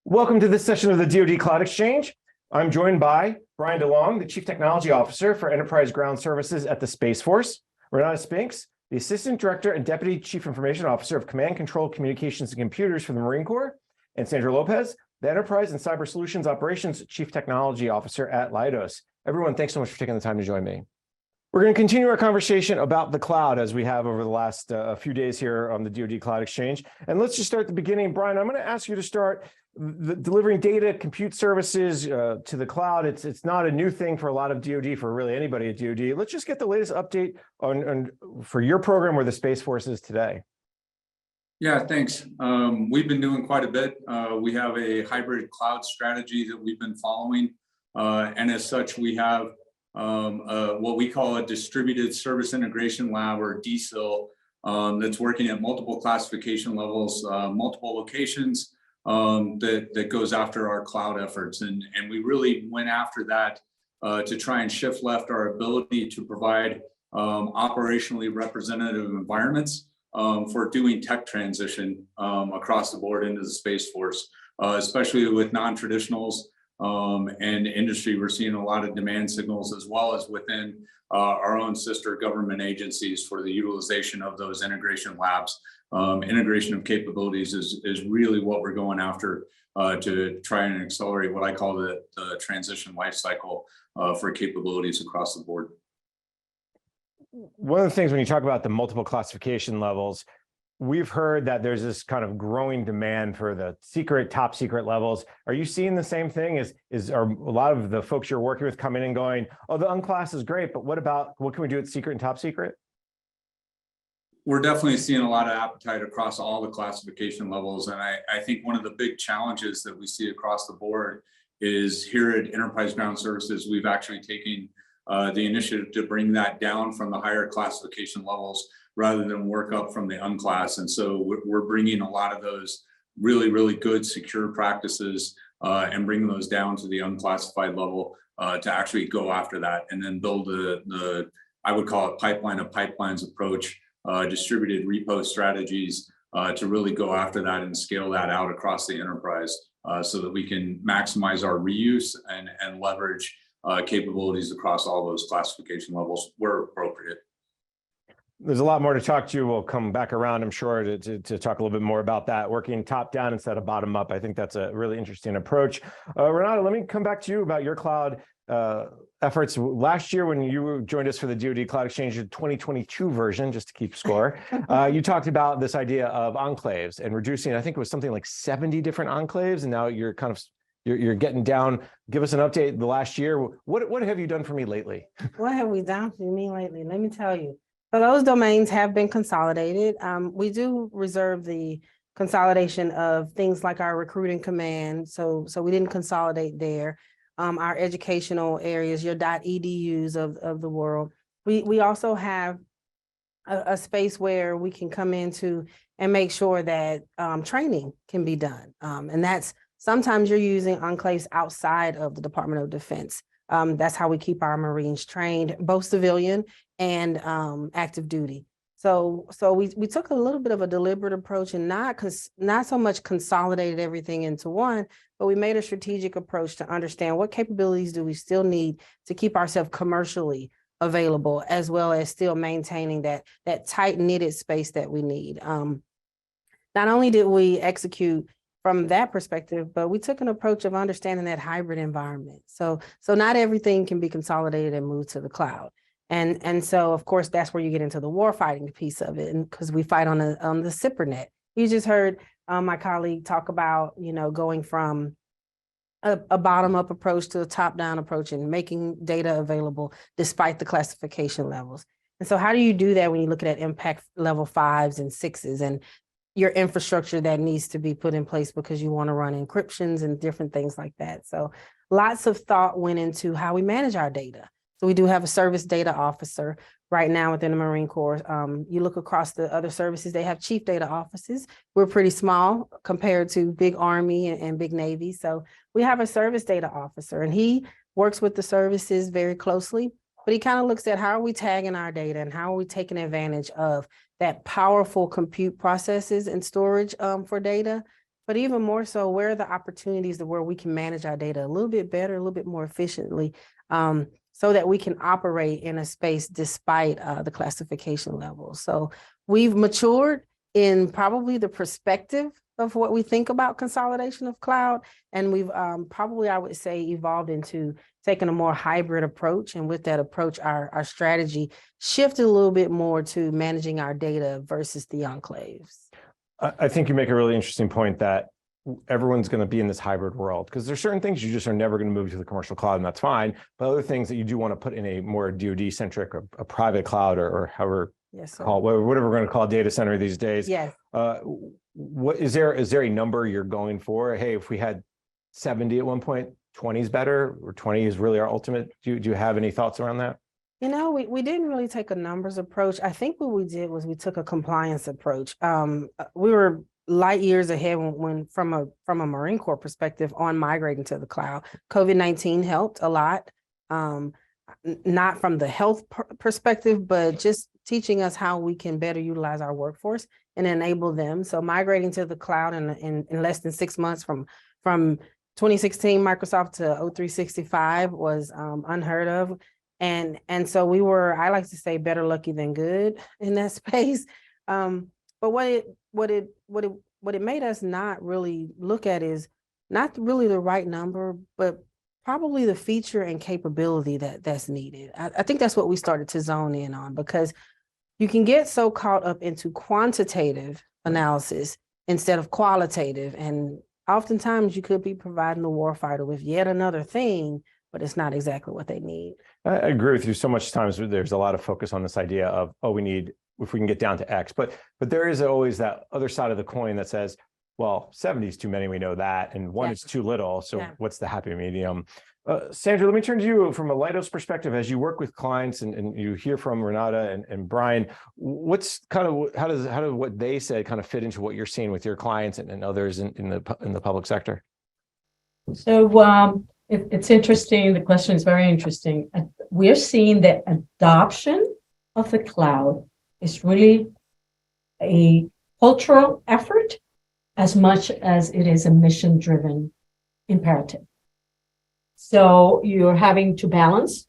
Welcome to this session of the DoD Cloud Exchange. I'm joined by Brian DeLong, the Chief Technology Officer for Enterprise Ground Services at the Space Force, Renata Spinks, the Assistant Director and Deputy Chief Information Officer of Command, Control, Communications, and Computers for the Marine Corps, and Sandra Lopez, the Enterprise and Cyber Solutions Operations Chief Technology Officer at Leidos. Everyone, thanks so much for taking the time to join me. We're going to continue our conversation about the cloud as we have over the last few days here on the DoD Cloud Exchange. And let's just start at the beginning. Brian, I'm going to ask you to start delivering data, compute services to the cloud. It's not a new thing for a lot of DoD, for really anybody at DoD. Let's just get the latest update on for your program where the Space Force is today. Yeah, thanks. We've been doing quite a bit. We have a hybrid cloud strategy that we've been following. And as such, we have what we call a distributed service integration lab, or DCIL, that's working at multiple classification levels, multiple locations, that goes after our cloud efforts. And we really went after that to try and shift left our ability to provide operationally representative environments for doing tech transition across the board into the Space Force, especially with non-traditionals and industry. We're seeing a lot of demand signals, as well as within our own sister government agencies, for the utilization of those integration labs. Integration of capabilities is really what we're going after to try and accelerate what I call the transition life cycle for capabilities across the board. One of the things when you talk about the multiple classification levels, we've heard that there's this kind of growing demand for the secret, top secret levels. Are you seeing the same thing? Are a lot of the folks you're working with coming in and going, oh, the unclass is great, but what can we do at secret and top secret? We're definitely seeing a lot of appetite across all the classification levels. And I think one of the big challenges that we see across the board is here at Enterprise Ground Services, we've actually taken the initiative to bring that down from the higher classification levels rather than work up from the unclass. And so we're bringing a lot of those really, really good secure practices and bringing those down to the unclassified level to actually go after that, and then build the I would call it pipeline of pipelines approach, distributed repo strategies to really go after that and scale that out across the enterprise so that we can maximize our reuse and leverage capabilities across all those classification levels where appropriate. There's a lot more to talk to. We'll come back around, I'm sure, to talk a little bit more about that, working top down instead of bottom up. I think that's a really interesting approach. Renata, let me come back to you about your cloud efforts. Last year, when you joined us for the DoD Cloud Exchange, the 2022 version, just to keep score, you talked about this idea of enclaves and reducing, I think it was something like 70 different enclaves, and now you're kind of you're getting down. Give us an update the last year. What have you done for me lately? What have we done for me lately? Let me tell you. So those domains have been consolidated. We do reserve the consolidation of things like our recruiting command. So we didn't consolidate there. Our educational areas, your .edus of the world. We also have a space where we can come into and make sure that training can be done. And that's sometimes you're using enclaves outside of the Department of Defense. That's how we keep our Marines trained, both civilian and active duty. So we took a little bit of a deliberate approach and not so much consolidated everything into one, but we made a strategic approach to understand what capabilities do we still need to keep ourselves commercially available, as well as still maintaining that tight knitted space that we need. Not only did we execute from that perspective, but we took an approach of understanding that hybrid environment. So not everything can be consolidated and moved to the cloud. And so, of course, that's where you get into the warfighting piece of it, and because we fight on the SIPRNet. You just heard my colleague talk about, going from a bottom-up approach to a top-down approach and making data available despite the classification levels. And so how do you do that when you look at impact level 5s and 6s and your infrastructure that needs to be put in place because you want to run encryptions and different things like that? So lots of thought went into how we manage our data. So we do have a service data officer right now within the Marine Corps. You look across the other services, they have chief data offices. We're pretty small compared to big Army and big Navy. So we have a service data officer, and he works with the services very closely, but he kind of looks at how are we tagging our data and how are we taking advantage of that powerful compute processes and storage for data but even more so, where are the opportunities where we can manage our data a little bit better, a little bit more efficiently, so that we can operate in a space despite the classification level. So we've matured in probably the perspective of what we think about consolidation of cloud. And we've probably, I would say, evolved into taking a more hybrid approach. And with that approach, our strategy shifted a little bit more to managing our data versus the enclaves. I think you make a really interesting point that everyone's going to be in this hybrid world, because there's certain things you just are never going to move to the commercial cloud, and that's fine. But other things that you do want to put in a more DoD centric, a private cloud, or however, yes, call whatever we're going to call data center these days. Yes. What is there a number you're going for? Hey, if we had 70 at one point, 20 is better, or 20 is really our ultimate. Do you have any thoughts around that? You know, we didn't really take a numbers approach. I think what we did was we took a compliance approach. We were light years ahead when from a Marine Corps perspective on migrating to the cloud. COVID-19 helped a lot, not from the health perspective, but just teaching us how we can better utilize our workforce and enable them. So migrating to the cloud in less than 6 months from 2016 Microsoft to O365 was unheard of. And so we were, I like to say, better lucky than good in that space. But what it made us not really look at is not really the right number, but probably the feature and capability that's needed. I think that's what we started to zone in on, because you can get so caught up into quantitative analysis instead of qualitative. And oftentimes you could be providing the warfighter with yet another thing, but it's not exactly what they need. I agree with you. So much times there's a lot of focus on this idea of, oh, we need, if we can get down to X, but there is always that other side of the coin that says, well, 70 is too many, we know that, and 1 is too little. So what's the happy medium? Sandra, let me turn to you from a Leidos perspective. As you work with clients and you hear from Renata and Brian, what's kind of, how does what they said kind of fit into what you're seeing with your clients and others in the public sector? So it's interesting. The question is very interesting. We're seeing that adoption of the cloud is really a cultural effort as much as it is a mission-driven imperative. So you're having to balance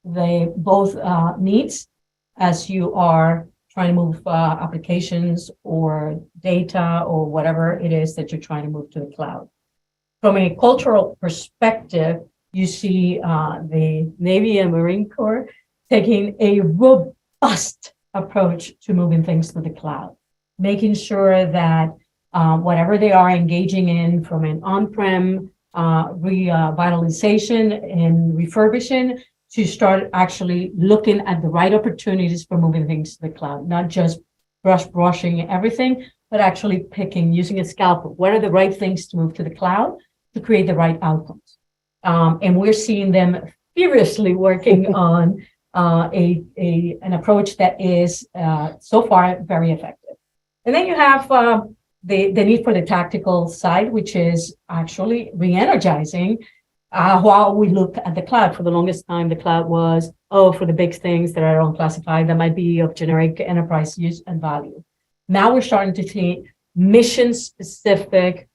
both needs as you are trying to move applications or data or whatever it is that you're trying to move to the cloud. From a cultural perspective, you see the Navy and Marine Corps taking a robust approach to moving things to the cloud, making sure that whatever they are engaging in from an on-prem revitalization and refurbishing to start actually looking at the right opportunities for moving things to the cloud, not just brushing everything, but actually picking, using a scalpel. What are the right things to move to the cloud to create the right outcomes? And we're seeing them furiously working on an approach that is so far very effective. And then you have the need for the tactical side, which is actually re-energizing while we look at the cloud. For the longest time, the cloud was, for the big things that are unclassified, that might be of generic enterprise use and value. Now we're starting to see mission-specific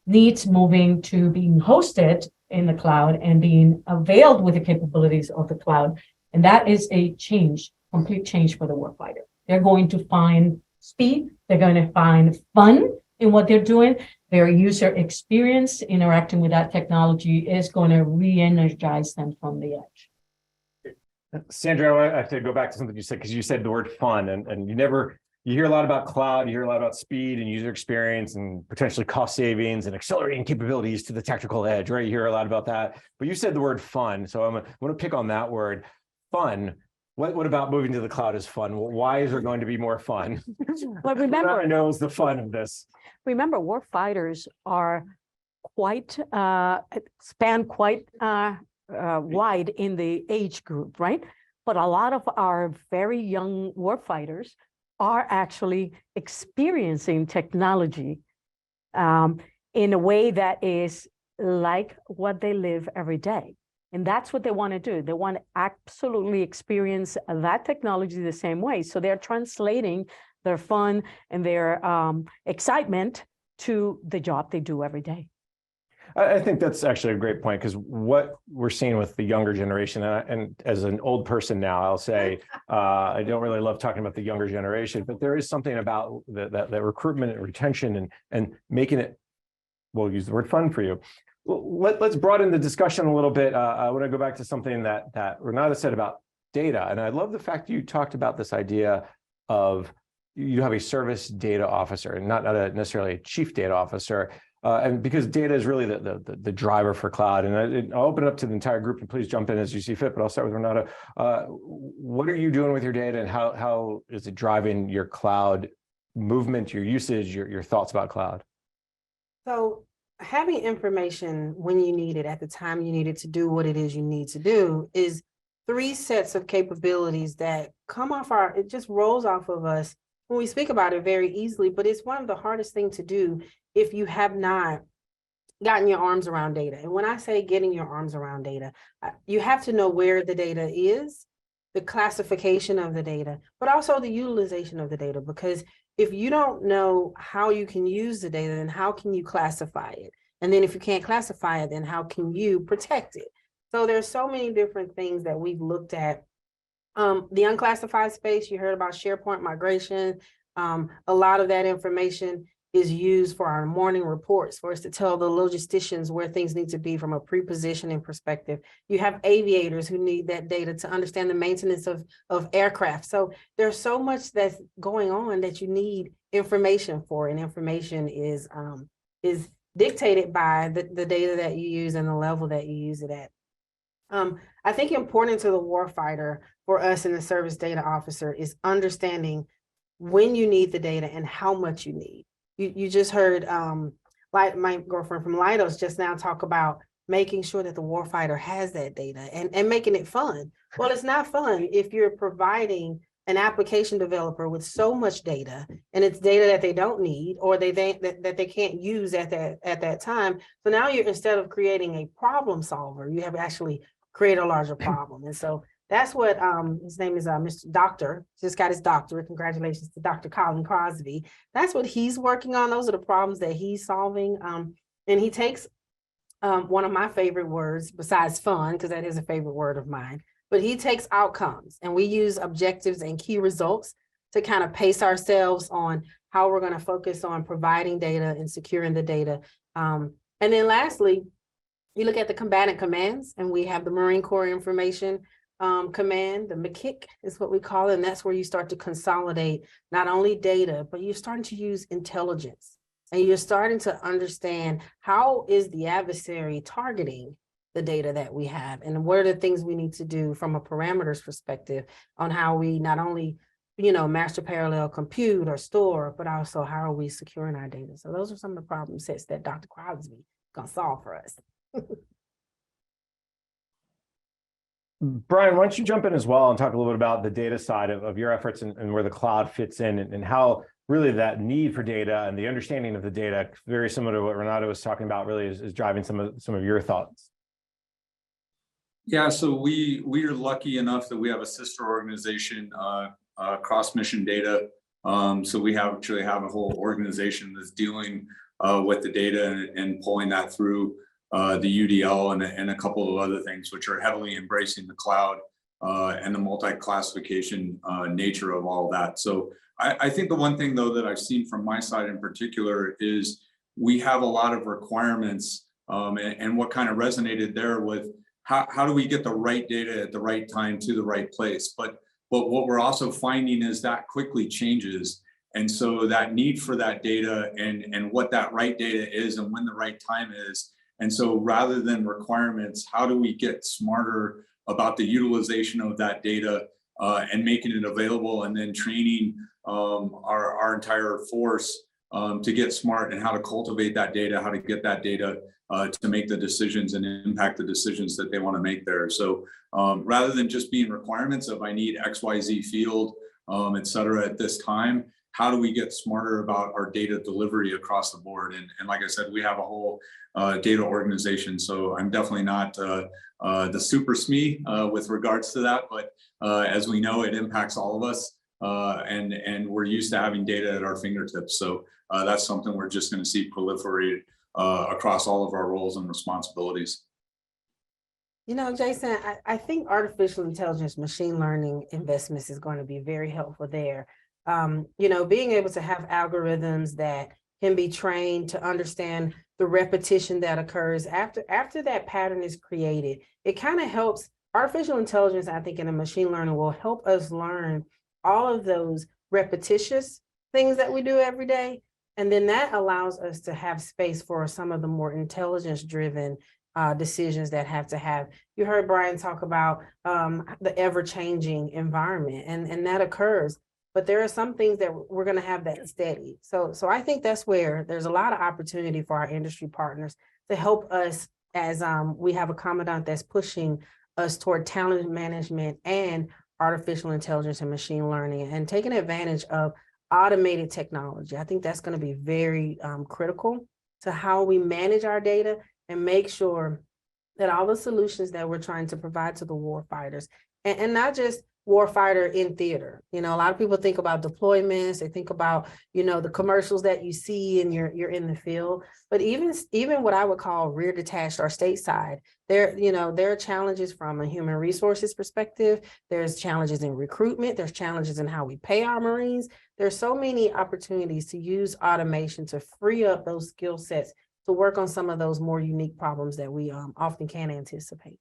needs moving to being hosted in the cloud and being availed with the capabilities of the cloud. And that is a change, complete change for the warfighter. They're going to find speed. They're going to find fun in what they're doing. Their user experience interacting with that technology is going to re-energize them from the edge. Sandra, I have to go back to something you said, because you said the word fun, and you hear a lot about cloud, you hear a lot about speed and user experience and potentially cost savings and accelerating capabilities to the tactical edge, right? You hear a lot about that, but you said the word fun. So I'm going to pick on that word, fun. What about moving to the cloud is fun? Well, why is there going to be more fun? Well, remember, I know is the fun of this. Remember, warfighters are quite span quite wide in the age group, right? But a lot of our very young warfighters are actually experiencing technology in a way that is like what they live every day. And that's what they want to do. They want to absolutely experience that technology the same way. So they're translating their fun and their excitement to the job they do every day. I think that's actually a great point, because what we're seeing with the younger generation, and as an old person now, I'll say I don't really love talking about the younger generation, but there is something about that recruitment and retention and making it, we'll use the word fun for you. Let's broaden the discussion a little bit. I want to go back to something that Renata said about data, and I love the fact you talked about this idea of you have a service data officer and not necessarily a chief data officer. And because data is really the driver for cloud. And I'll open it up to the entire group, and please jump in as you see fit, but I'll start with Renata. What are you doing with your data, and how is it driving your cloud movement, your usage, your thoughts about cloud? So having information when you need it at the time you need it to do what it is you need to do is 3 sets of capabilities that come off it just rolls off of us when we speak about it very easily, but it's one of the hardest things to do if you have not gotten your arms around data. And when I say getting your arms around data, you have to know where the data is, the classification of the data, but also the utilization of the data. Because if you don't know how you can use the data, then how can you classify it? And then if you can't classify it, then how can you protect it? So there's so many different things that we've looked at. The unclassified space, you heard about SharePoint migration. A lot of that information is used for our morning reports, for us to tell the logisticians where things need to be from a pre-positioning perspective. You have aviators who need that data to understand the maintenance of aircraft. So there's so much that's going on that you need information for, and information is dictated by the data that you use and the level that you use it at. I think important to the warfighter for us and the service data officer is understanding when you need the data and how much you need. You just heard like my girlfriend from Leidos just now talk about making sure that the warfighter has that data and making it fun. Well, it's not fun if you're providing an application developer with so much data, and it's data that they don't need or that they can't use at that time. So now you're, instead of creating a problem solver, you have actually create a larger problem. And so that's what his name is Mr. Doctor, just got his doctorate. Congratulations to Dr. Colin Crosby. That's what he's working on. Those are the problems that he's solving. And he takes one of my favorite words besides fun, because that is a favorite word of mine, but he takes outcomes, and we use objectives and key results to kind of pace ourselves on how we're going to focus on providing data and securing the data. And then lastly, you look at the combatant commands, and we have the Marine Corps Information Command, the MCIC is what we call it. And that's where you start to consolidate not only data, but you're starting to use intelligence, and you're starting to understand how is the adversary targeting the data that we have, and what are the things we need to do from a parameters perspective on how we not only, master parallel compute or store, but also how are we securing our data. So those are some of the problem sets that Dr. Crosby is going to solve for us. Brian, why don't you jump in as well and talk a little bit about the data side of your efforts and where the cloud fits in, and how really that need for data and the understanding of the data, very similar to what Renata was talking about, really is driving some of your thoughts. Yeah, so we are lucky enough that we have a sister organization, Cross Mission Data. So we actually have a whole organization that's dealing with the data and pulling that through the UDL and a couple of other things, which are heavily embracing the cloud and the multi-classification nature of all that. So I think the one thing, though, that I've seen from my side in particular is we have a lot of requirements, and what kind of resonated there with how do we get the right data at the right time to the right place? But what we're also finding is that quickly changes. And so that need for that data and what that right data is and when the right time is. And so rather than requirements, how do we get smarter about the utilization of that data and making it available, and then training our entire force to get smart and how to cultivate that data, how to get that data to make the decisions and impact the decisions that they want to make there. So rather than just being requirements of I need XYZ field, et cetera, at this time, how do we get smarter about our data delivery across the board? And like I said, we have a whole data organization. So I'm definitely not the super SME with regards to that, but as we know, it impacts all of us. And we're used to having data at our fingertips. So that's something we're just going to see proliferate across all of our roles and responsibilities. You know, Jason, I think artificial intelligence, machine learning investments is going to be very helpful there. You know, being able to have algorithms that can be trained to understand the repetition that occurs after that pattern is created. It kind of helps artificial intelligence, I think, in a machine learning will help us learn all of those repetitious things that we do every day. And then that allows us to have space for some of the more intelligence-driven decisions that have to have. You heard Brian talk about the ever-changing environment, and that occurs. But there are some things that we're going to have that steady. So I think that's where there's a lot of opportunity for our industry partners to help us as we have a commandant that's pushing us toward talent management and artificial intelligence and machine learning and taking advantage of automated technology. I think that's going to be very critical to how we manage our data and make sure that all the solutions that we're trying to provide to the warfighters, and not just warfighter in theater. You know, a lot of people think about deployments, they think about, you know, the commercials that you see and you're in the field, but even what I would call rear detached or stateside, there are challenges from a human resources perspective. There's challenges in recruitment. There's challenges in how we pay our Marines. There's so many opportunities to use automation to free up those skill sets to work on some of those more unique problems that we often can't anticipate.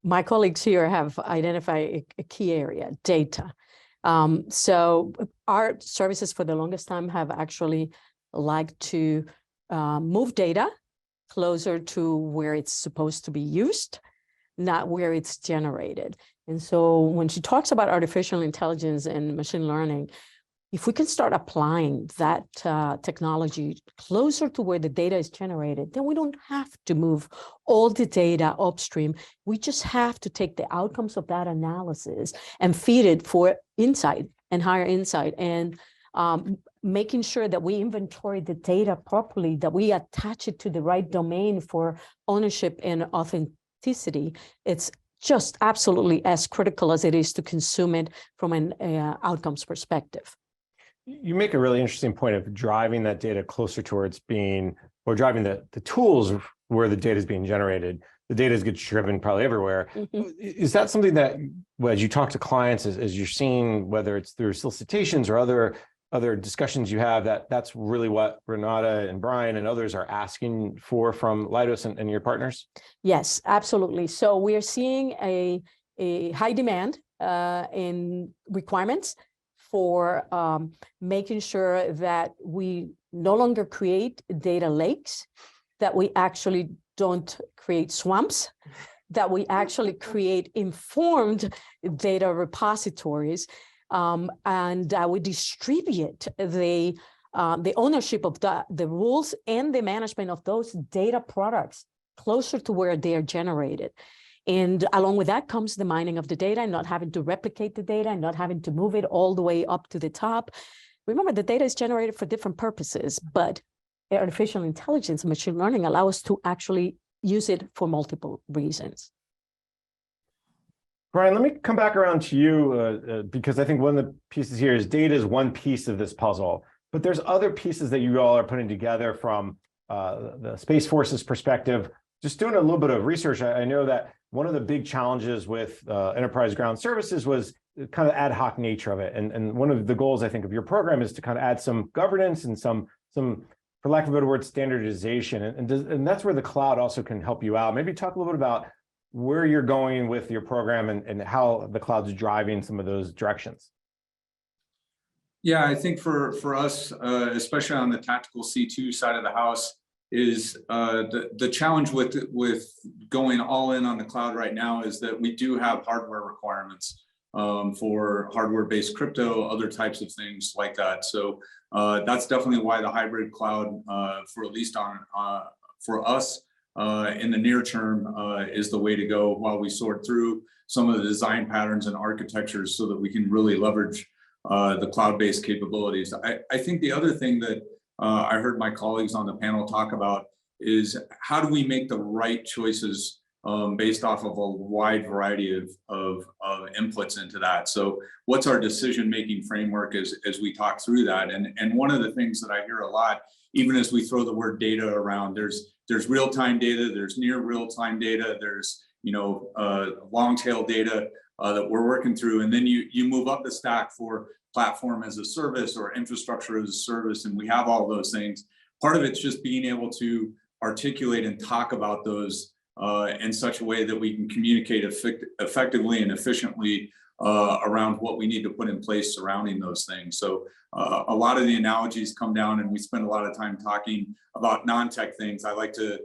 My colleagues here have identified a key area, data. So our services for the longest time have actually liked to move data closer to where it's supposed to be used, not where it's generated. And so when she talks about artificial intelligence and machine learning, if we can start applying that technology closer to where the data is generated, then we don't have to move all the data upstream. We just have to take the outcomes of that analysis and feed it for insight and higher insight, and making sure that we inventory the data properly, that we attach it to the right domain for ownership and authenticity. It's just absolutely as critical as it is to consume it from an outcomes perspective. You make a really interesting point of driving that data closer towards being, or driving the tools where the data is being generated. The data gets driven probably everywhere. Mm-hmm. Is that something that, as you talk to clients, as you're seeing, whether it's through solicitations or other discussions you have, that's really what Renata and Brian and others are asking for from Leidos and your partners? Yes, absolutely. So we are seeing a high demand in requirements for making sure that we no longer create data lakes, that we actually don't create swamps, that we actually create informed data repositories, and we distribute the ownership of the rules and the management of those data products closer to where they are generated. And along with that comes the mining of the data and not having to replicate the data and not having to move it all the way up to the top. Remember, the data is generated for different purposes, but artificial intelligence and machine learning allow us to actually use it for multiple reasons. Brian, let me come back around to you because I think one of the pieces here is data is one piece of this puzzle, but there's other pieces that you all are putting together from the Space Force's perspective. Just doing a little bit of research, I know that one of the big challenges with enterprise ground services was the kind of ad hoc nature of it. And one of the goals, I think, of your program is to kind of add some governance and some for lack of a better word, standardization. And that's where the cloud also can help you out. Maybe talk a little bit about where you're going with your program and how the cloud's driving some of those directions. Yeah, I think for us, especially on the tactical C2 side of the house, is the challenge with going all in on the cloud right now is that we do have hardware requirements for hardware-based crypto, other types of things like that. So that's definitely why the hybrid cloud, for at least for us in the near term, is the way to go while we sort through some of the design patterns and architectures so that we can really leverage the cloud-based capabilities. I think the other thing that I heard my colleagues on the panel talk about is how do we make the right choices based off of a wide variety of inputs into that. So what's our decision-making framework as we talk through that? And one of the things that I hear a lot, even as we throw the word data around, there's real-time data, there's near real-time data, there's long tail data that we're working through. And then you move up the stack for platform as a service or infrastructure as a service, and we have all those things. Part of it's just being able to articulate and talk about those in such a way that we can communicate effectively and efficiently around what we need to put in place surrounding those things. So a lot of the analogies come down, and we spend a lot of time talking about non-tech things. I like to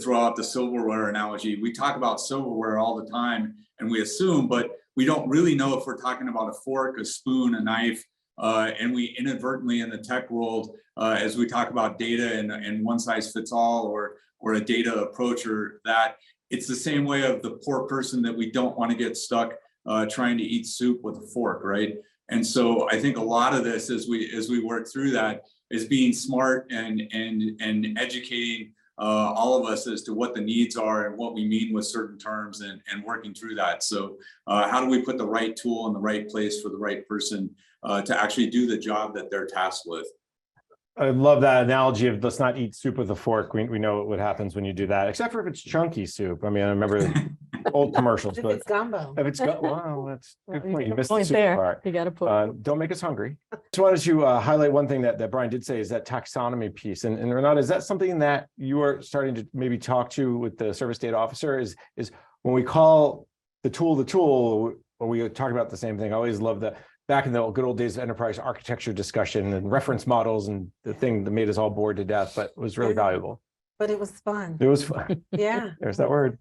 throw out the silverware analogy. We talk about silverware all the time, and we assume, but we don't really know if we're talking about a fork, a spoon, a knife, and we inadvertently in the tech world, as we talk about data and one size fits all, or a data approach, or that it's the same way of the poor person that we don't want to get stuck trying to eat soup with a fork, right? And so I think a lot of this, as we work through that, is being smart and educating all of us as to what the needs are and what we mean with certain terms, and working through that. So how do we put the right tool in the right place for the right person to actually do the job that they're tasked with? I love that analogy of let's not eat soup with a fork. We know what happens when you do that, except for if it's chunky soup. I mean, I remember old commercials, If but it's gumbo. if it's wow, that's a good point. You missed the Point soup there. part. You got to put. Don't make us hungry. Just wanted to highlight one thing that Brian did say, is that taxonomy piece. And Renata, is that something that you are starting to maybe talk to with the service data officer? Is when we call the tool, or we talk about the same thing? I always love the back in the good old days of enterprise architecture discussion and reference models, and the thing that made us all bored to death, but was really valuable. But it was fun. It was fun. Yeah. There's that word.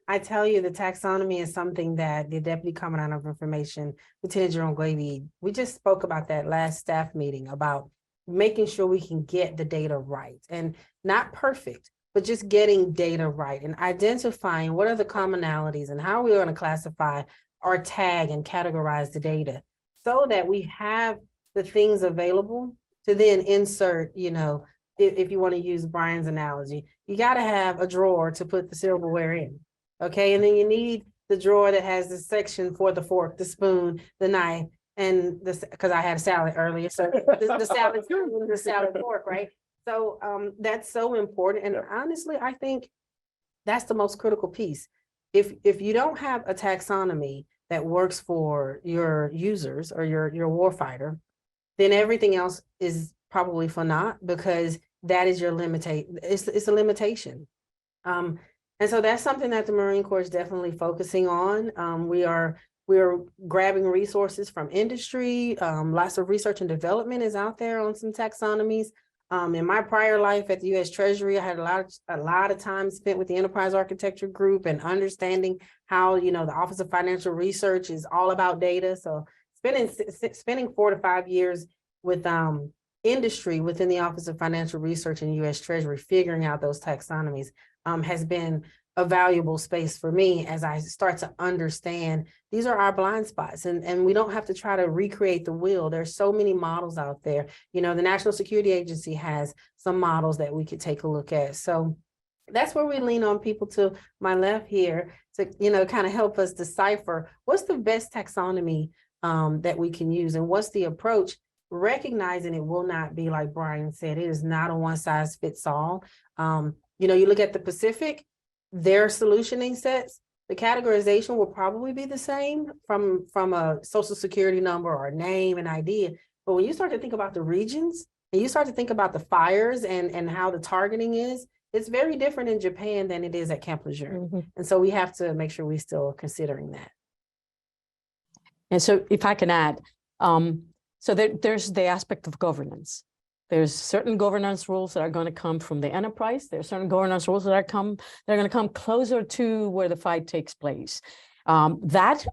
I tell you, the taxonomy is something that the Deputy Commandant of Information, Lieutenant General Glavy, we just spoke about that last staff meeting, about making sure we can get the data right, and not perfect, but just getting data right and identifying what are the commonalities and how we're going to classify or tag and categorize the data, so that we have the things available to then insert, if you want to use Brian's analogy, you got to have a drawer to put the silverware in. Okay, and then you need the drawer that has the section for the fork, the spoon, the knife, and because I had a salad earlier, so the salad spoon, the salad fork, right? So that's so important. And honestly, I think that's the most critical piece. If you don't have a taxonomy that works for your users or your warfighter, then everything else is probably for naught, because that is your it's a limitation. And so that's something that the Marine Corps is definitely focusing on. We are grabbing resources from industry. Lots of research and development is out there on some taxonomies. In my prior life at the U.S. Treasury, I had a lot of time spent with the Enterprise Architecture Group and understanding how, the Office of Financial Research is all about data. So spending 4 to 5 years with industry within the Office of Financial Research and U.S. Treasury, figuring out those taxonomies has been a valuable space for me as I start to understand these are our blind spots, and we don't have to try to recreate the wheel. There's so many models out there. The National Security Agency has some models that we could take a look at. So that's where we lean on people to my left here to, kind of help us decipher what's the best taxonomy that we can use, and what's the approach, recognizing it will not be, like Brian said, it is not a one size fits all. You look at the Pacific, their solutioning sets, the categorization will probably be the same from a social security number or a name and idea. But when you start to think about the regions, and you start to think about the fires and how the targeting is, it's very different in Japan than it is at Camp Lejeune. Mm-hmm. And so we have to make sure we're still considering that. And so if I can add, there's the aspect of governance. There's certain governance rules that are going to come from the enterprise. There's certain governance rules that are going to come closer to where the fight takes place. That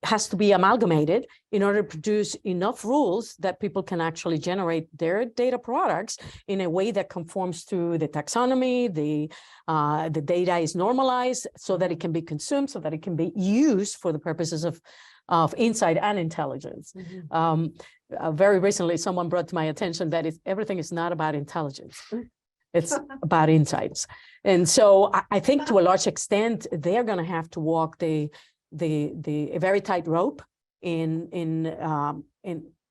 has to be amalgamated in order to produce enough rules that people can actually generate their data products in a way that conforms to the taxonomy. The data is normalized so that it can be consumed, so that it can be used for the purposes of insight and intelligence. Mm-hmm. Very recently, someone brought to my attention that everything is not about intelligence. It's about insights. And so I think to a large extent, they're going to have to walk a very tight rope in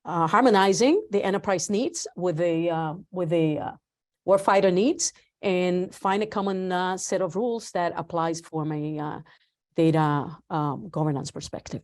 harmonizing the enterprise needs with the warfighter needs, and find a common set of rules that applies from a data governance perspective.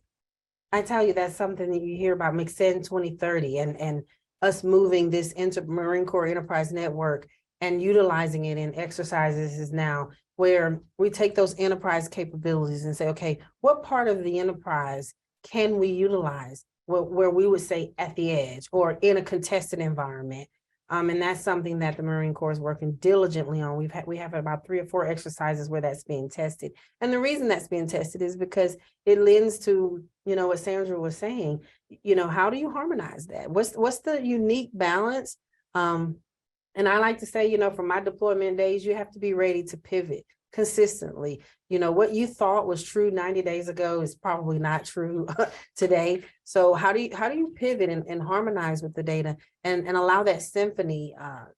I tell you, that's something that you hear about McSend 2030 and us moving this into Marine Corps Enterprise Network and utilizing it in exercises is now where we take those enterprise capabilities and say, okay, what part of the enterprise can we utilize where we would say at the edge or in a contested environment? And that's something that the Marine Corps is working diligently on. We have about 3 or 4 exercises where that's being tested. And the reason that's being tested is because it lends to, what Sandra was saying, how do you harmonize that? What's the unique balance? And I like to say, from my deployment days, you have to be ready to pivot consistently. What you thought was true 90 days ago is probably not true today. So how do you pivot and harmonize with the data and allow that symphony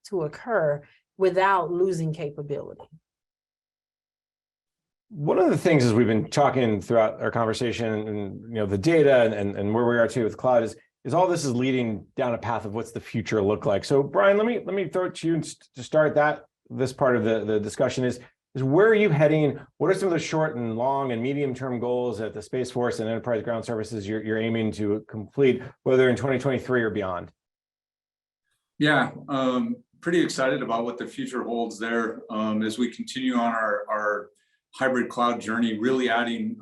to occur without losing capability? One of the things as we've been talking throughout our conversation and the data and where we are today with cloud is all this is leading down a path of what's the future look like. So Brian, let me throw it to you to start this part of the discussion is where are you heading? What are some of the short and long and medium term goals that the Space Force and Enterprise Ground Services you're aiming to complete, whether in 2023 or beyond? Yeah, pretty excited about what the future holds there as we continue on our hybrid cloud journey, really adding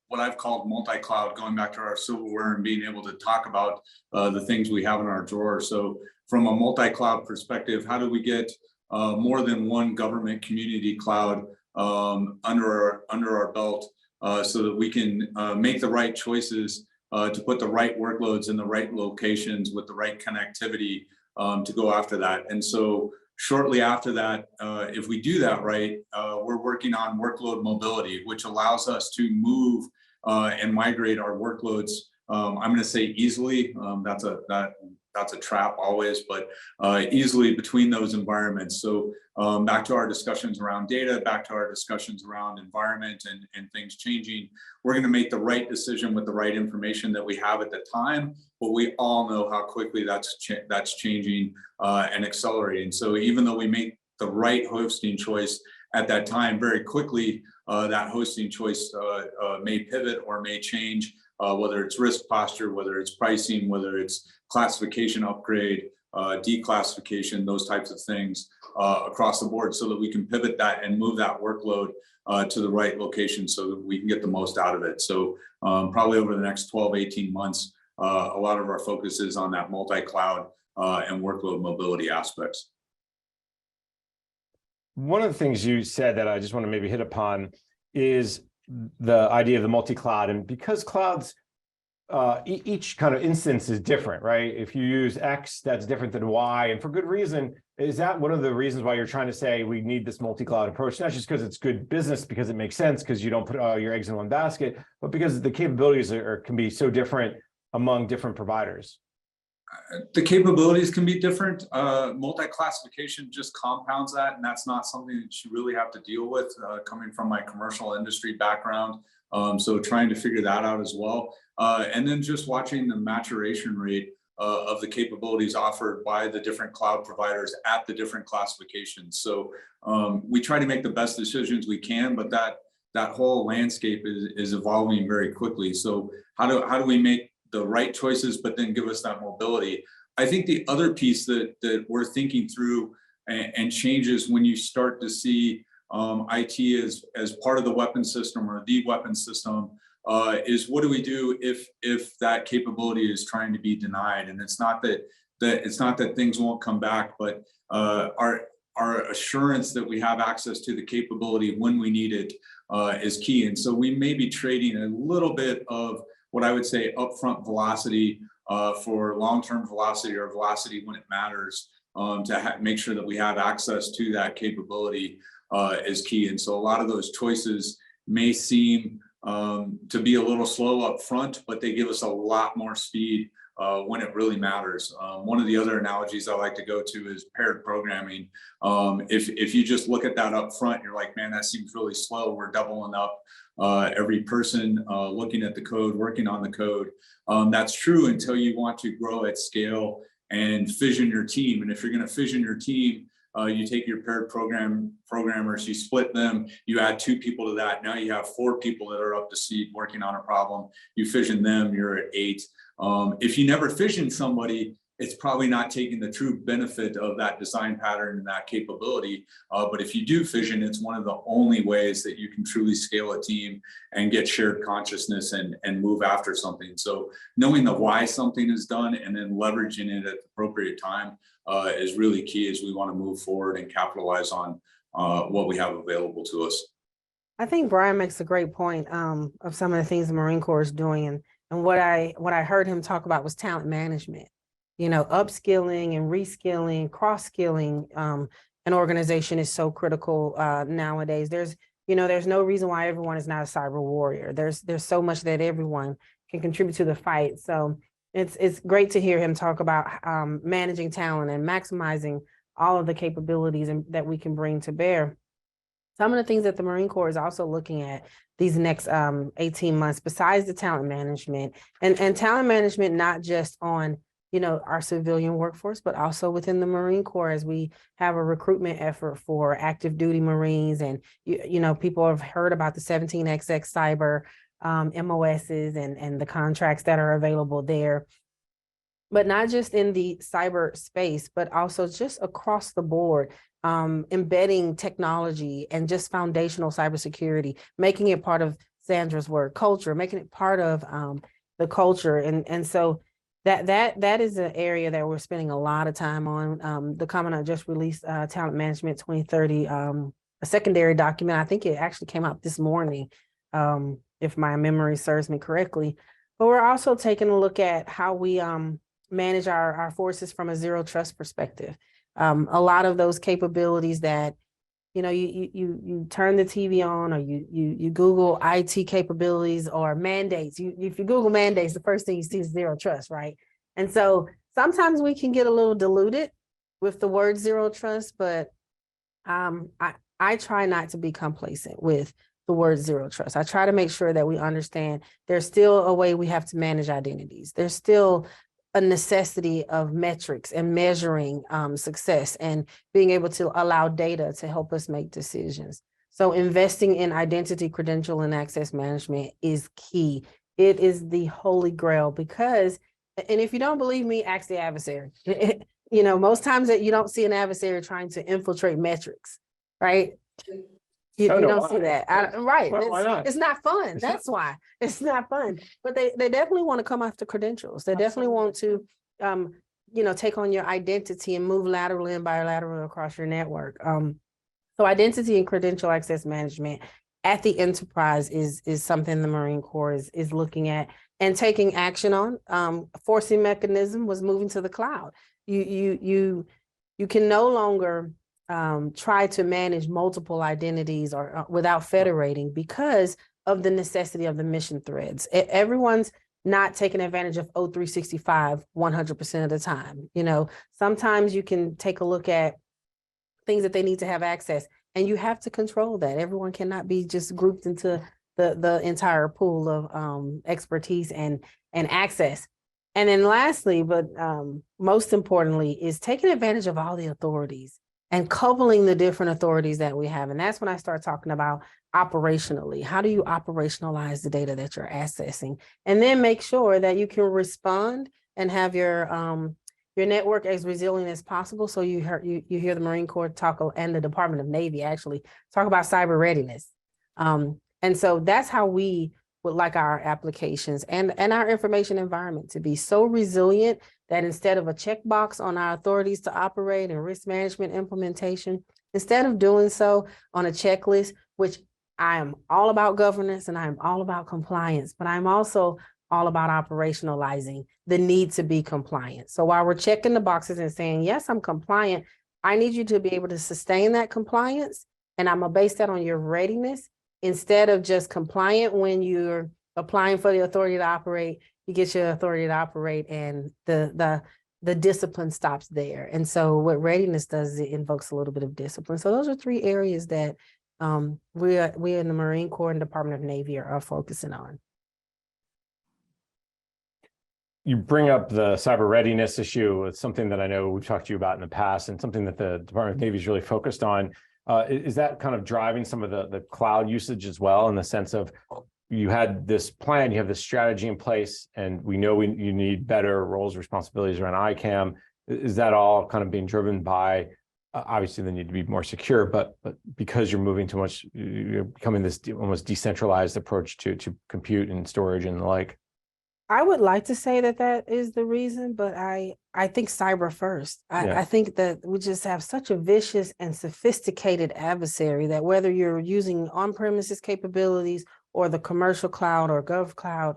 what I've called multi-cloud, going back to our silverware and being able to talk about the things we have in our drawer. So from a multi-cloud perspective, how do we get more than one government community cloud under our belt so that we can make the right choices to put the right workloads in the right locations with the right connectivity to go after that. And so shortly after that, if we do that right, we're working on workload mobility, which allows us to move and migrate our workloads. I'm going to say easily. That's a trap always, but easily between those environments. So back to our discussions around data, back to our discussions around environment and things changing, we're going to make the right decision with the right information that we have at the time, but we all know how quickly that's changing and accelerating. So even though we make the right hosting choice at that time, very quickly that hosting choice may pivot or may change, whether it's risk posture, whether it's pricing, whether it's classification upgrade, declassification, those types of things across the board, so that we can pivot that and move that workload to the right location so that we can get the most out of it. So probably over the next 12, 18 months, a lot of our focus is on that multi-cloud and workload mobility aspects. One of the things you said that I just want to maybe hit upon is the idea of the multi-cloud. And because clouds, each kind of instance is different, right? If you use X, that's different than Y, and for good reason. Is that one of the reasons why you're trying to say we need this multi-cloud approach? Not just because it's good business, because it makes sense, because you don't put all your eggs in one basket, but because the capabilities can be so different among different providers. The capabilities can be different. Multi-classification just compounds that, and that's not something that you really have to deal with coming from my commercial industry background. So trying to figure that out as well. And then just watching the maturation rate of the capabilities offered by the different cloud providers at the different classifications. So we try to make the best decisions we can, but that whole landscape is evolving very quickly. So how do we make the right choices, but then give us that mobility? I think the other piece that we're thinking through and changes when you start to see IT as part of the weapon system or the weapon system is what do we do if that capability is trying to be denied? And it's not that things won't come back, but our assurance that we have access to the capability when we need it is key. And so we may be trading a little bit of what I would say upfront velocity for long-term velocity or velocity when it matters to make sure that we have access to that capability is key. And so a lot of those choices may seem to be a little slow up front, but they give us a lot more speed when it really matters. One of the other analogies I like to go to is paired programming. If you just look at that up front, you're like, man, that seems really slow. We're doubling up every person looking at the code, working on the code. That's true until you want to grow at scale and fission your team. And if you're going to fission your team, you take your paired programmers, you split them, you add 2 people to that. Now you have 4 people that are up to speed working on a problem. You fission them, you're at 8. If you never fission somebody, it's probably not taking the true benefit of that design pattern and that capability. But if you do fission, it's one of the only ways that you can truly scale a team and get shared consciousness and move after something. So knowing the why something is done and then leveraging it at the appropriate time is really key as we want to move forward and capitalize on what we have available to us. I think Brian makes a great point of some of the things the Marine Corps is doing. And what I heard him talk about was talent management. You know, upskilling and reskilling, cross-skilling an organization is so critical nowadays. There's no reason why everyone is not a cyber warrior. There's so much that everyone can contribute to the fight. So it's great to hear him talk about managing talent and maximizing all of the capabilities that we can bring to bear. Some of the things that the Marine Corps is also looking at these next 18 months, besides the talent management and talent management, not just on our civilian workforce, but also within the Marine Corps, as we have a recruitment effort for active duty Marines. And, people have heard about the 17XX cyber MOSs and the contracts that are available there. But not just in the cyber space, but also just across the board, embedding technology and just foundational cybersecurity, making it part of Sandra's word, culture, making it part of the culture. And so that is an area that we're spending a lot of time on. The Commandant just released Talent Management 2030, a secondary document. I think it actually came out this morning, if my memory serves me correctly. But we're also taking a look at how we manage our forces from a zero trust perspective. A lot of those capabilities that you turn the TV on, or you Google IT capabilities or mandates. If you Google mandates, the first thing you see is zero trust, right? And so sometimes we can get a little diluted with the word zero trust, but I try not to be complacent with the word zero trust. I try to make sure that we understand there's still a way we have to manage identities. There's still a necessity of metrics and measuring success and being able to allow data to help us make decisions. So investing in identity, credential, and access management is key. It is the holy grail because, and if you don't believe me, ask the adversary. Most times that you don't see an adversary trying to infiltrate metrics, right? You don't see that. Right. Why not? It's not fun. That's why it's not fun. But they definitely want to come after credentials. They definitely want to, take on your identity and move laterally and bilaterally across your network. So identity and credential access management at the enterprise is something the Marine Corps is looking at and taking action on. Forcing mechanism was moving to the cloud. You can no longer try to manage multiple identities or without federating because of the necessity of the mission threads. Everyone's not taking advantage of O365 100% of the time. Sometimes you can take a look at things that they need to have access, and you have to control that. Everyone cannot be just grouped into the entire pool of expertise and access. And then lastly, but most importantly, is taking advantage of all the authorities and coupling the different authorities that we have. And that's when I start talking about operationally. How do you operationalize the data that you're accessing? And then make sure that you can respond and have your network as resilient as possible. So you hear the Marine Corps talk, and the Department of Navy actually talk about cyber readiness. And so that's how we would like our applications and our information environment to be so resilient that instead of a checkbox on our authorities to operate and risk management implementation, instead of doing so on a checklist, which I am all about governance and I'm all about compliance, but I'm also all about operationalizing the need to be compliant. So while we're checking the boxes and saying, yes, I'm compliant, I need you to be able to sustain that compliance. And I'm gonna base that on your readiness instead of just compliant when you're applying for the authority to operate. you get your authority to operate, and the discipline stops there. And so what readiness does is it invokes a little bit of discipline. So those are three areas that we in the Marine Corps and Department of Navy are focusing on. You bring up the cyber readiness issue. It's something that I know we've talked to you about in the past, and something that the Department of Navy is really focused on. Is that kind of driving some of the cloud usage as well, in the sense of you had this plan, you have this strategy in place, and we know you need better roles, responsibilities around ICAM. Is that all kind of being driven by, obviously they need to be more secure, but because you're moving too much, you're becoming this almost decentralized approach to compute and storage and the like? I would like to say that is the reason, but I think cyber first. I think that we just have such a vicious and sophisticated adversary that whether you're using on-premises capabilities or the commercial cloud or gov cloud,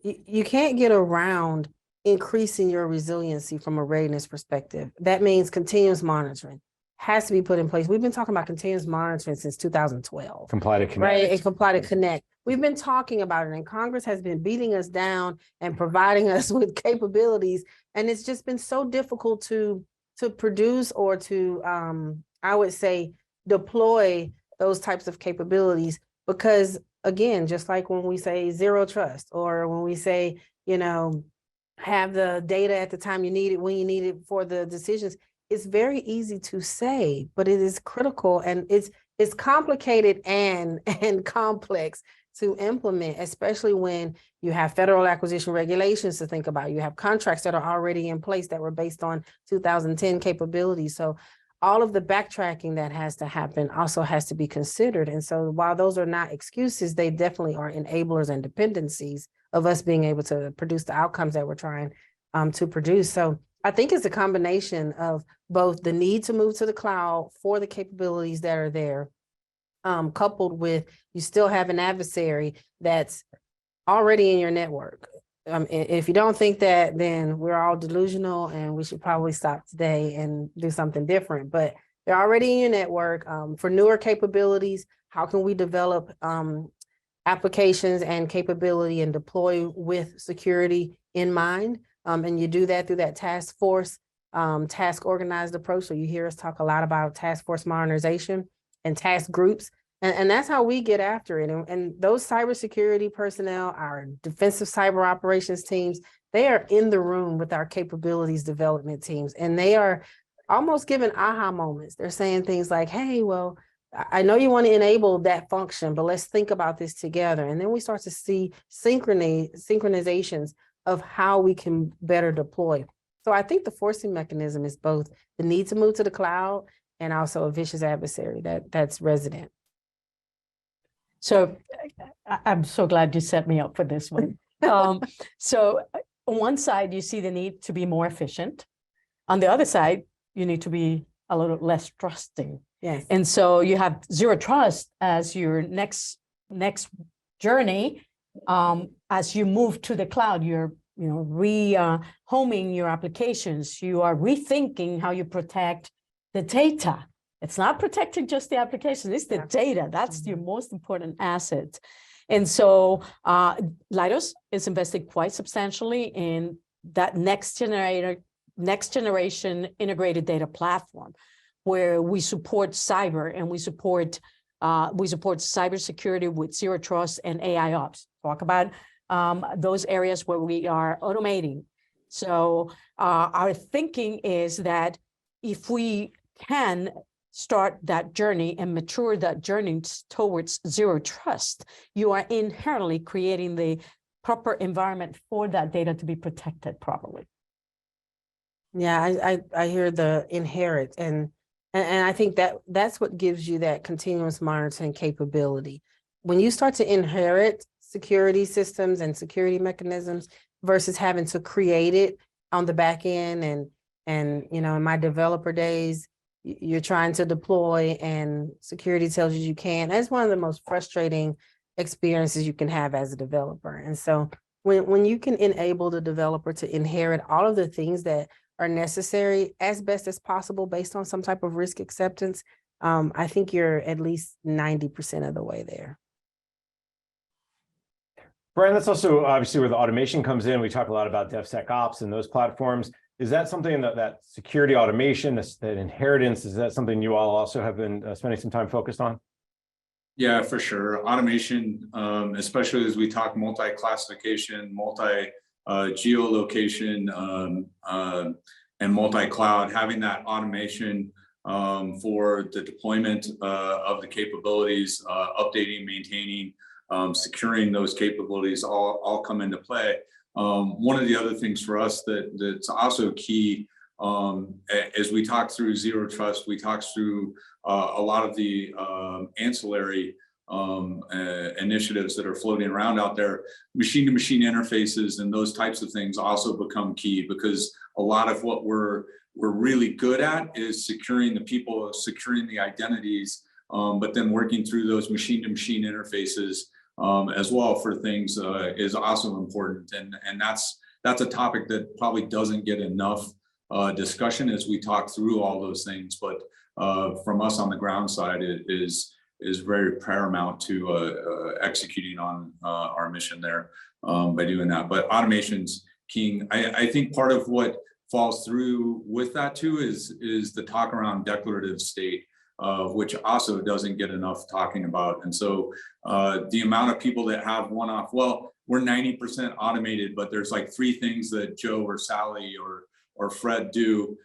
you can't get around increasing your resiliency from a readiness perspective. That means continuous monitoring has to be put in place. We've been talking about continuous monitoring since 2012. Comply to connect. Right, and comply to connect. We've been talking about it, and Congress has been beating us down and providing us with capabilities, and it's just been so difficult to produce or to, I would say, deploy those types of capabilities because, again, just like when we say zero trust, or when we say, have the data at the time you need it, when you need it for the decisions, it's very easy to say, but it is critical, and it's complicated and complex to implement, especially when you have federal acquisition regulations to think about. You have contracts that are already in place that were based on 2010 capabilities. So all of the backtracking that has to happen also has to be considered. And so while those are not excuses, they definitely are enablers and dependencies of us being able to produce the outcomes that we're trying to produce. So I think it's a combination of both the need to move to the cloud for the capabilities that are there, coupled with you still have an adversary that's already in your network. If you don't think that, then we're all delusional and we should probably stop today and do something different. But they're already in your network. For newer capabilities, how can we develop applications and capability and deploy with security in mind? And you do that through that task force, task organized approach. So you hear us talk a lot about task force modernization and task groups. And that's how we get after it. And those cybersecurity personnel, our defensive cyber operations teams, they are in the room with our capabilities development teams. And they are almost giving aha moments. They're saying things like, hey, well, I know you want to enable that function, but let's think about this together. And then we start to see synchronizations of how we can better deploy. So I think the forcing mechanism is both the need to move to the cloud and also a vicious adversary that's resident. So I'm so glad you set me up for this one. So on one side, you see the need to be more efficient. On the other side, you need to be a little less trusting. Yes. And so you have zero trust as your next journey. As you move to the cloud, you're re-homing your applications. You are rethinking how you protect the data. It's not protecting just the application, it's the data. That's your most important asset. And so Leidos is investing quite substantially in that next generation integrated data platform, where we support cyber and we support cybersecurity with zero trust and AI ops. Talk about those areas where we are automating. So our thinking is that if we can start that journey and mature that journey towards zero trust, you are inherently creating the proper environment for that data to be protected properly. Yeah, I hear the inherit, and I think that's what gives you that continuous monitoring capability. When you start to inherit security systems and security mechanisms versus having to create it on the back end, and in my developer days, you're trying to deploy and security tells you can't. That's one of the most frustrating experiences you can have as a developer. And so when you can enable the developer to inherit all of the things that are necessary as best as possible based on some type of risk acceptance, I think you're at least 90% of the way there. Brian, that's also obviously where the automation comes in. We talk a lot about DevSecOps and those platforms. Is that something that security automation, that inheritance, is that something you all also have been spending some time focused on? Yeah, for sure. Automation, especially as we talk multi-classification, geolocation, and multi-cloud, having that automation for the deployment of the capabilities, updating, maintaining, securing those capabilities all come into play. One of the other things for us that's also key, as we talk through Zero Trust, we talk through a lot of the ancillary initiatives that are floating around out there. Machine-to-machine interfaces and those types of things also become key, because a lot of what we're really good at is securing the people, securing the identities, but then working through those machine-to-machine interfaces as well for things is also important. And that's a topic that probably doesn't get enough discussion as we talk through all those things. But from us on the ground side, it is very paramount to executing on our mission there by doing that. But automation's king. I think part of what falls through with that too is the talk around declarative state, which also doesn't get enough talking about. And so the amount of people that have one-off, well, we're 90% automated, but there's like 3 things that Joe or Sally or Fred do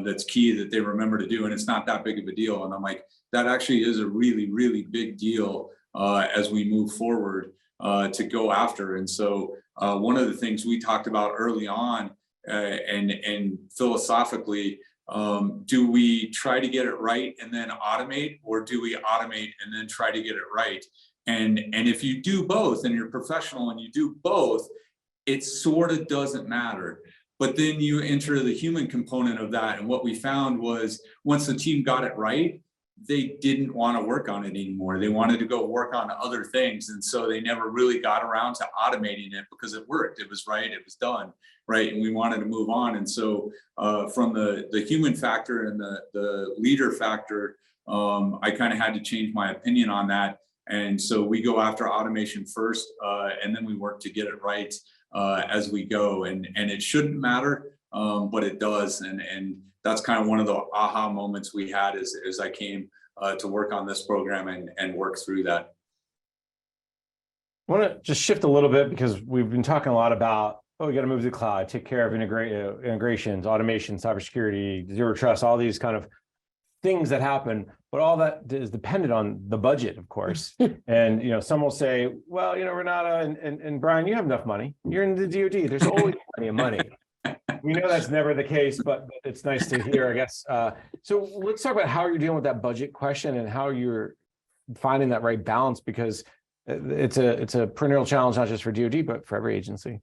that's key that they remember to do, and it's not that big of a deal. And I'm like, that actually is a really, really big deal as we move forward to go after. And so one of the things we talked about early on, and philosophically, do we try to get it right and then automate, or do we automate and then try to get it right? And if you do both and you're professional and you do both, it sort of doesn't matter. But then you enter the human component of that. And what we found was once the team got it right, they didn't want to work on it anymore. They wanted to go work on other things. And so they never really got around to automating it because it worked. It was right. It was done. Right. And we wanted to move on. And so from the human factor and the leader factor, I kind of had to change my opinion on that. And so we go after automation first, and then we work to get it right as we go. And it shouldn't matter, but it does. And that's kind of one of the aha moments we had as I came to work on this program and work through that. I want to just shift a little bit because we've been talking a lot about, we got to move to the cloud, take care of integrations, automation, cybersecurity, zero trust, all these kind of things that happen. But all that is dependent on the budget, of course. And some will say, well, Renata and Brian, you have enough money. You're in the DoD. There's always plenty of money. We know that's never the case, but it's nice to hear, I guess. So let's talk about how you're dealing with that budget question and how you're finding that right balance, because it's a perennial challenge, not just for DoD, but for every agency.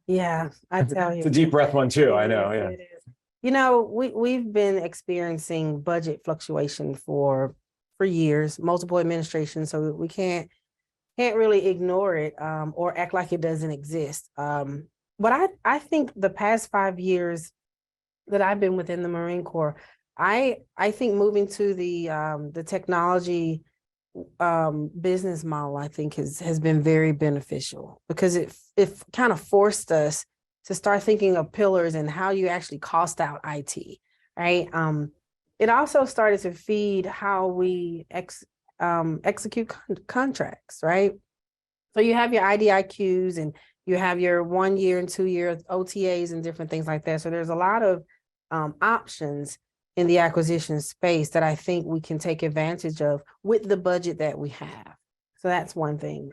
Yeah, I tell you. It's a deep breath one too, I know, yeah. It is. We've been experiencing budget fluctuation for years, multiple administrations, so we can't really ignore it or act like it doesn't exist. But I think the past 5 years that I've been within the Marine Corps, I think moving to the technology business model, I think has been very beneficial, because it kind of forced us to start thinking of pillars and how you actually cost out IT, right? It also started to feed how we execute contracts, right? So you have your IDIQs and you have your 1 year and 2 year OTAs and different things like that. So there's a lot of options in the acquisition space that I think we can take advantage of with the budget that we have. So that's one thing.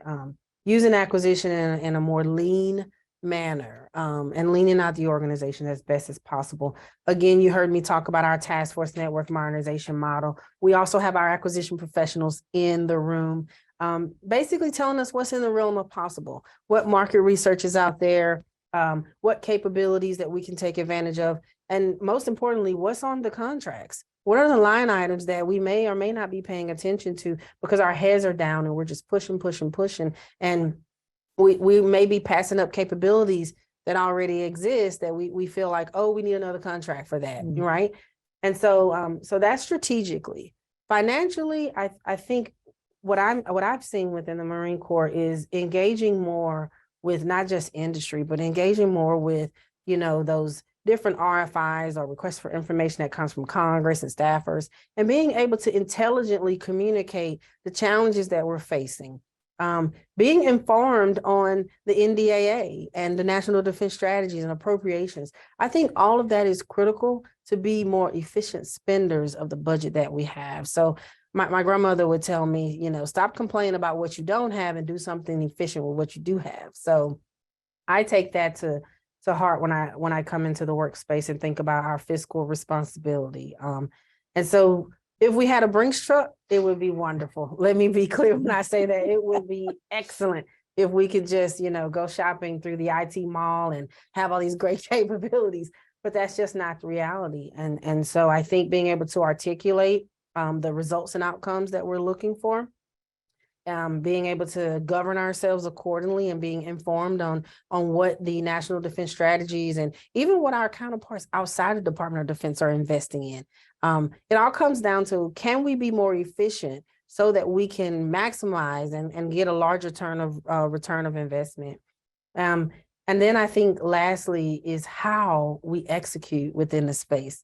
Using acquisition in a more lean manner and leaning out the organization as best as possible. Again, you heard me talk about our task force network modernization model. We also have our acquisition professionals in the room, basically telling us what's in the realm of possible, what market research is out there, what capabilities that we can take advantage of, and most importantly, what's on the contracts. What are the line items that we may or may not be paying attention to because our heads are down and we're just pushing. And we may be passing up capabilities that already exist that we feel like, oh, we need another contract for that, right? And so that's strategically. Financially, I think what I've seen within the Marine Corps is engaging more with not just industry, but engaging more with, those different RFIs or requests for information that comes from Congress and staffers, and being able to intelligently communicate the challenges that we're facing. Being informed on the NDAA and the National Defense Strategies and appropriations. I think all of that is critical to be more efficient spenders of the budget that we have. So my grandmother would tell me, stop complaining about what you don't have and do something efficient with what you do have. So I take that to heart when I come into the workspace and think about our fiscal responsibility. And so if we had a Brinks truck, it would be wonderful. Let me be clear when I say that. It would be excellent if we could just, go shopping through the IT mall and have all these great capabilities, but that's just not the reality. And so I think being able to articulate the results and outcomes that we're looking for, being able to govern ourselves accordingly and being informed on what the national defense strategies and even what our counterparts outside the Department of Defense are investing in. It all comes down to, can we be more efficient so that we can maximize and get a larger return of investment? And then I think lastly is how we execute within the space.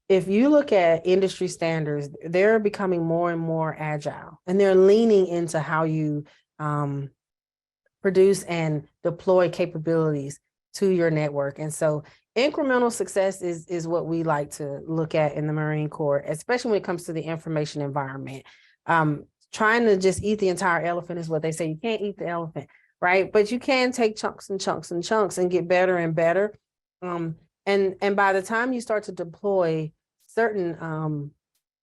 If you look at industry standards, they're becoming more and more agile, and they're leaning into how you produce and deploy capabilities to your network. And so incremental success is what we like to look at in the Marine Corps, especially when it comes to the information environment. Trying to just eat the entire elephant is what they say. You can't eat the elephant, right? But you can take chunks and chunks and chunks and get better and better. And by the time you start to deploy certain,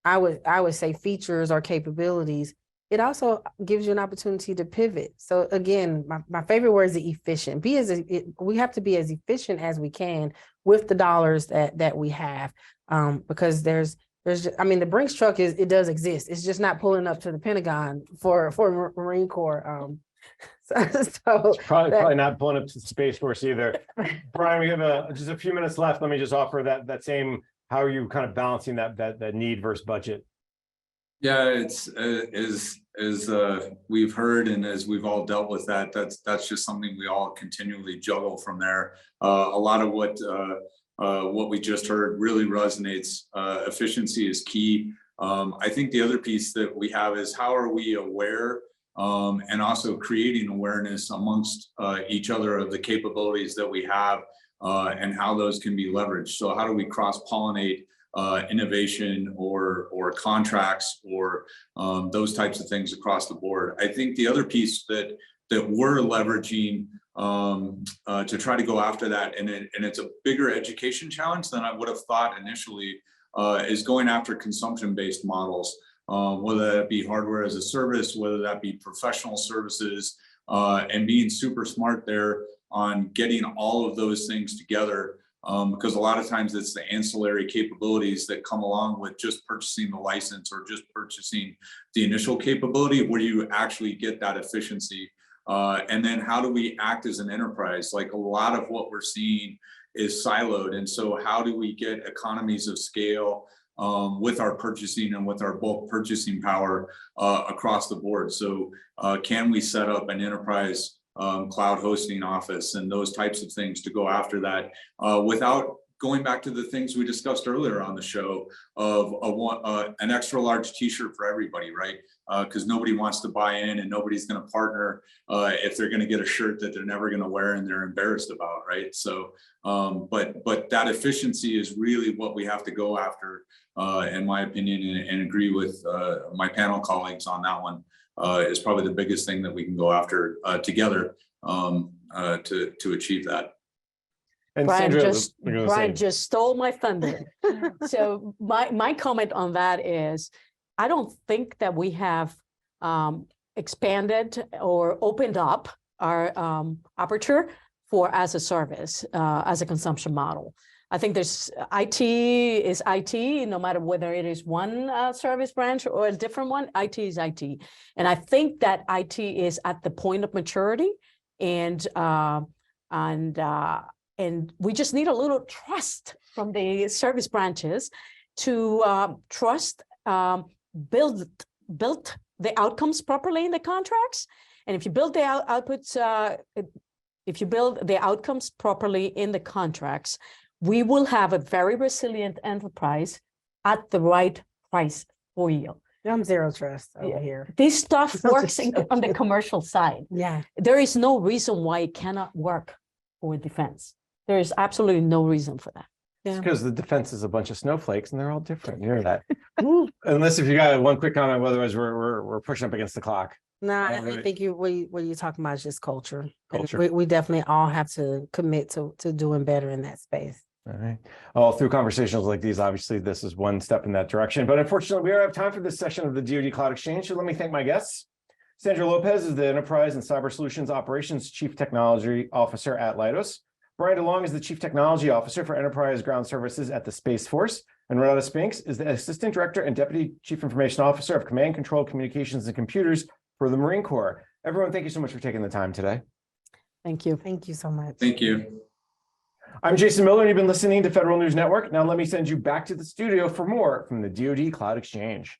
I would say features or capabilities, it also gives you an opportunity to pivot. So again, my favorite word is efficient. We have to be as efficient as we can with the dollars that we have, because there's the Brinks truck it does exist. It's just not pulling up to the Pentagon for Marine Corps. So probably not pulling up to the Space Force either. Brian, we have just a few minutes left. Let me just offer that same, how are you kind of balancing that need versus budget? Yeah, it's as we've heard and as we've all dealt with that's just something we all continually juggle from there. A lot of what we just heard really resonates. Efficiency is key. I think the other piece that we have is how are we aware and also creating awareness amongst each other of the capabilities that we have and how those can be leveraged. So how do we cross-pollinate innovation or contracts or those types of things across the board? I think the other piece that we're leveraging to try to go after that, and it's a bigger education challenge than I would have thought initially, is going after consumption-based models, whether that be hardware as a service, whether that be professional services, and being super smart there on getting all of those things together. Because a lot of times it's the ancillary capabilities that come along with just purchasing the license or just purchasing the initial capability where you actually get that efficiency. And then how do we act as an enterprise? Like a lot of what we're seeing is siloed. And so how do we get economies of scale with our purchasing and with our bulk purchasing power across the board? So can we set up an enterprise cloud hosting office and those types of things to go after that without going back to the things we discussed earlier on the show of an extra large t-shirt for everybody, right? Because nobody wants to buy in and nobody's going to partner if they're going to get a shirt that they're never going to wear and they're embarrassed about, right? So, but that efficiency is really what we have to go after, in my opinion, and agree with my panel colleagues on that one. Is probably the biggest thing that we can go after together to achieve that. And Brian, Sandra, Brian just stole my thunder. So my comment on that is, I don't think that we have expanded or opened up our aperture for as a service, as a consumption model. I think there's IT is IT, no matter whether it is one service branch or a different one, IT is IT. And I think that IT is at the point of maturity, and we just need a little trust from the service branches to trust built the outcomes properly in the contracts, and if you build the outputs, if you build the outcomes properly in the contracts, we will have a very resilient enterprise at the right price for you. I'm zero trust over Yeah. here. This stuff works on the commercial side. Yeah. There is no reason why it cannot work for defense. There is absolutely no reason for that. Yeah. Because the defense is a bunch of snowflakes and they're all different. You know that. Unless if you got one quick comment, otherwise we're pushing up against the clock. No, I Alright. think what you're talking about is just culture. And Culture. We definitely all have to commit to doing better in that space. All right. Well, through conversations like these, obviously, this is one step in that direction. But unfortunately, we don't have time for this session of the DoD Cloud Exchange. So let me thank my guests. Sandra Lopez is the Enterprise and Cyber Solutions Operations Chief Technology Officer at Leidos. Brian DeLong is the Chief Technology Officer for Enterprise Ground Services at the Space Force. And Renata Spinks is the Assistant Director and Deputy Chief Information Officer of Command, Control, Communications, and Computers for the Marine Corps. Everyone, thank you so much for taking the time today. Thank you. Thank you so much. Thank you. I'm Jason Miller, and you've been listening to Federal News Network. Now let me send you back to the studio for more from the DoD Cloud Exchange.